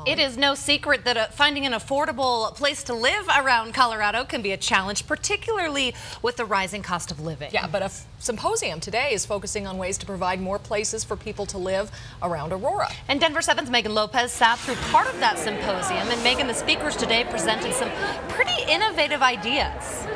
It is no secret that finding an affordable place to live around Colorado can be a challenge, particularly with the rising cost of living. Yeah, but a symposium today is focusing on ways to provide more places for people to live around Aurora. And Denver 7's Megan Lopez sat through part of that symposium, and Megan, the speakers today presented some pretty innovative ideas.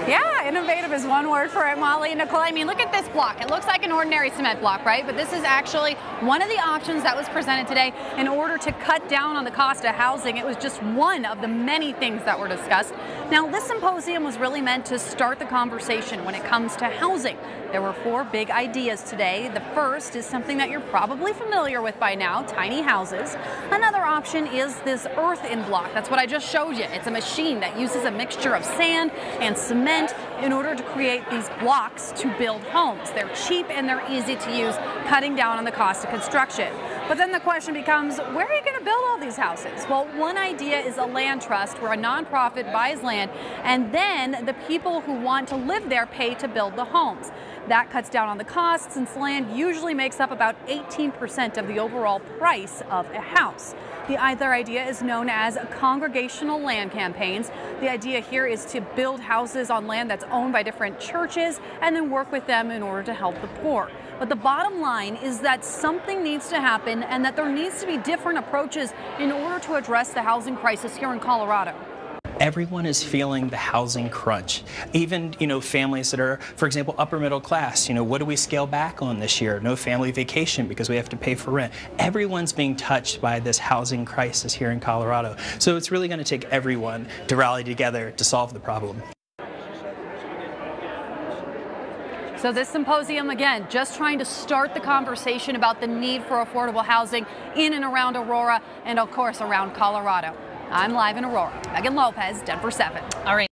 Yeah, innovative is one word for it, Molly. Nicole, I mean, look at this block. It looks like an ordinary cement block, right? But this is actually one of the options that was presented today in order to cut down on the cost of housing. It was just one of the many things that were discussed. Now, this symposium was really meant to start the conversation when it comes to housing. There were 4 big ideas today. The first is something that you're probably familiar with by now, tiny houses. Another option is this earth-in block. That's what I just showed you. It's a machine that uses a mixture of sand and cement in order to create these blocks to build homes. They're cheap and they're easy to use, cutting down on the cost of construction. But then the question becomes, where are you going to build all these houses? Well, one idea is a land trust where a nonprofit buys land and then the people who want to live there pay to build the homes. That cuts down on the costs since land usually makes up about 18% of the overall price of a house. The other idea is known as congregational land campaigns. The idea here is to build houses on land that's owned by different churches and then work with them in order to help the poor. But the bottom line is that something needs to happen and that there needs to be different approaches in order to address the housing crisis here in Colorado. Everyone is feeling the housing crunch. Even, families that are, for example, upper middle class. What do we scale back on this year? No family vacation because we have to pay for rent. Everyone's being touched by this housing crisis here in Colorado. So it's really going to take everyone to rally together to solve the problem. So this symposium, again, just trying to start the conversation about the need for affordable housing in and around Aurora and, of course, around Colorado. I'm live in Aurora. Megan Lopez, Denver 7. All right.